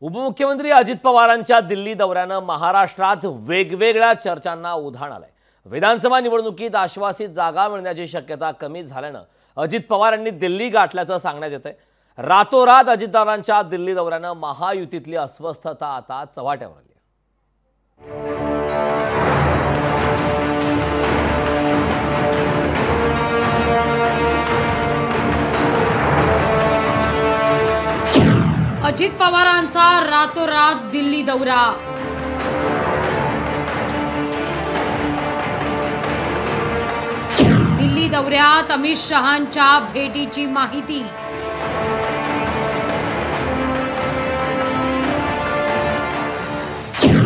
उपमुख्यमंत्री अजित पवारांच्या दिल्ली दौऱ्यानं महाराष्ट्रात वेगवेगळ्या चर्चांना उधाण आलंय। विधानसभा निवडणुकीत आश्वासित जागा मिळण्याची शक्यता कमी झाल्यानं अजित पवार यांनी दिल्ली गाठल्याचं सांगण्यात येतंय। रातोरात अजितदादांच्या दिल्ली दौऱ्यानं महायुतीतली अस्वस्थता आता चव्हाट्यावर आली आहे। अजित पवारांचा रातोरात दिल्ली दौरा। दिल्ली दौऱ्यात अमित शहांच्या भेटीची माहिती।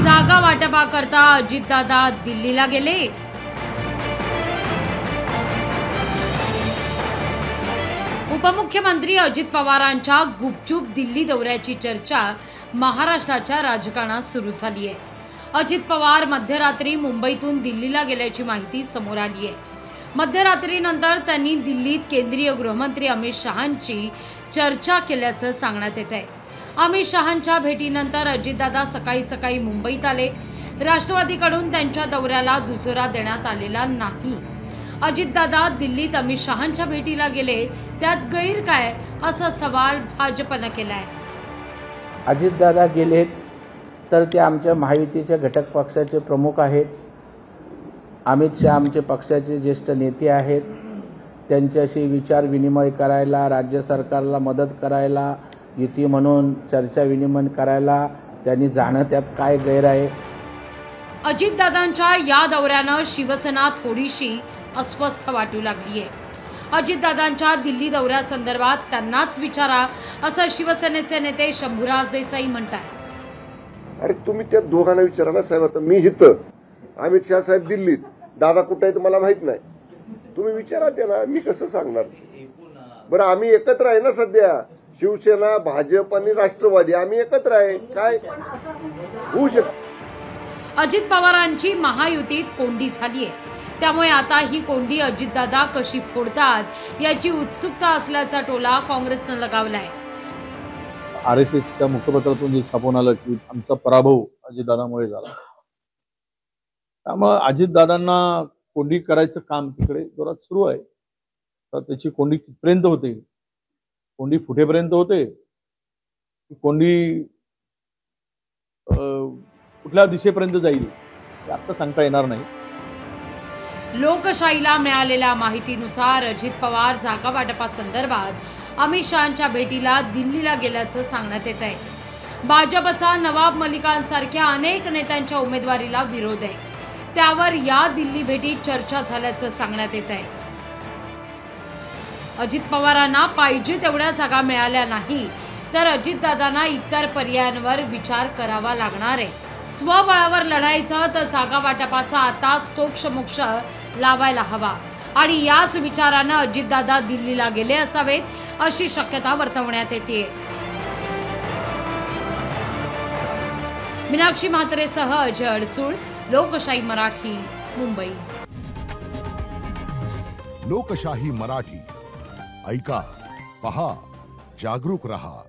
जागा वाटपाकरता अजितदादा दिल्लीला गेले। उपमुख्यमंत्री अजित पवारांच्या गुपचूप दिल्ली दौऱ्याची चर्चा महाराष्ट्राच्या राजकारणात सुरू झाली आहे। अजित पवार मध्यरात्री मुंबईतून दिल्लीला गेल्याची माहिती समोर आली आहे। मध्यरात्रीनंतर त्यांनी दिल्लीत केंद्रीय गृहमंत्री अमित शहांची चर्चा केल्याचं सांगण्यात येत आहे। अमित शहांच्या भेटीनंतर अजितदादा सकाळी मुंबईत आले। राष्ट्रवादीकडून त्यांच्या दौऱ्याला दुजोरा देण्यात आलेला नाही। अजितदादा दिल्लीत अमित शहांच्या भेटीला गेले, त्यात गैर काय असा सवाल भाजपने केलाय। अजितदादा गेलेत तर ते आमच्या महायुतीच्या घटक पक्षाचे प्रमुख आहेत। अमित शहा आमचे पक्षाचे ज्येष्ठ नेते आहेत। त्यांच्याशी विचार विनिमय करायला, राज्य सरकारला मदत करायला, युती म्हणून चर्चा विनिमय करायला त्यांनी जाणं त्यात काय गैर आहे। अजितदादांच्या या दौऱ्यानं शिवसेना थोडीशी अस्वस्थ वाटू लागली आहे। अजितदादांच्या दिल्ली दौऱ्यासंदर्भात त्यांनाच विचारा असं शिवसेनेचे नेते शंभूराज देसाई म्हणतात। अरे तुम्ही त्या दोघांना विचारा ना साहेब। आता मी इथं, अमित शहा साहेब दिल्लीत, दादा कुठे आहे मला माहित नाही। तुम्ही विचारा त्यांना, मी कसं सांगणार। बरं आम्ही एकत्र आहे ना सध्या, शिवसेना भाजप आणि राष्ट्रवादी आम्ही एकत्र आहे। काय होऊ शकत। अजित पवारांची महायुतीत कोंडी झाली आहे, त्यामुळे आता ही कोंडी अजितदादा कशी फोडतात याची उत्सुकता असल्याचा टोला काँग्रेसने लगावलाय। आरएसएसच्या मुखपत्रातून जे छापून आलं की आमचा पराभव अजितदादामुळे झाला, त्यामुळे अजितदादांना कोंडी करायचं काम तिकडे जोरात सुरू आहे। तर त्याची कोंडी कितपर्यंत होते, कोंडी फुटेपर्यंत होते, कोंडी कुठल्या दिशेपर्यंत जाईल हे आता सांगता येणार नाही। लोकशाहीला मिळालेल्या माहितीनुसार अजित पवार जागा वाटपासंदर्भात अमित शहांच्या भेटीला दिल्लीला गेल्याचं सांगण्यात येत आहे। भाजपचा नवाब मलिकांसारख्या अनेक नेत्यांच्या उमेदवारीला विरोध आहे, त्यावर या दिल्ली भेटीत चर्चा झाल्याचं सांगण्यात येत आहे। अजित पवारांना पाहिजे तेवढ्या जागा मिळाल्या नाही तर अजितदादांना इतर पर्यायांवर विचार करावा लागणार आहे। स्वबळावर लढायचं तर जागा वाटपाचा आता सोक्षमोक्ष लावायला हवा आणि याच विचारानं अजितदादा दिल्लीला गेले असावेत अशी शक्यता वर्तवण्यात येते। मीनाक्षी म्हात्रेसह अजय अडसूळ, लोकशाही मराठी, मुंबई। लोकशाही मराठी ऐका, पहा, जागरूक रहा।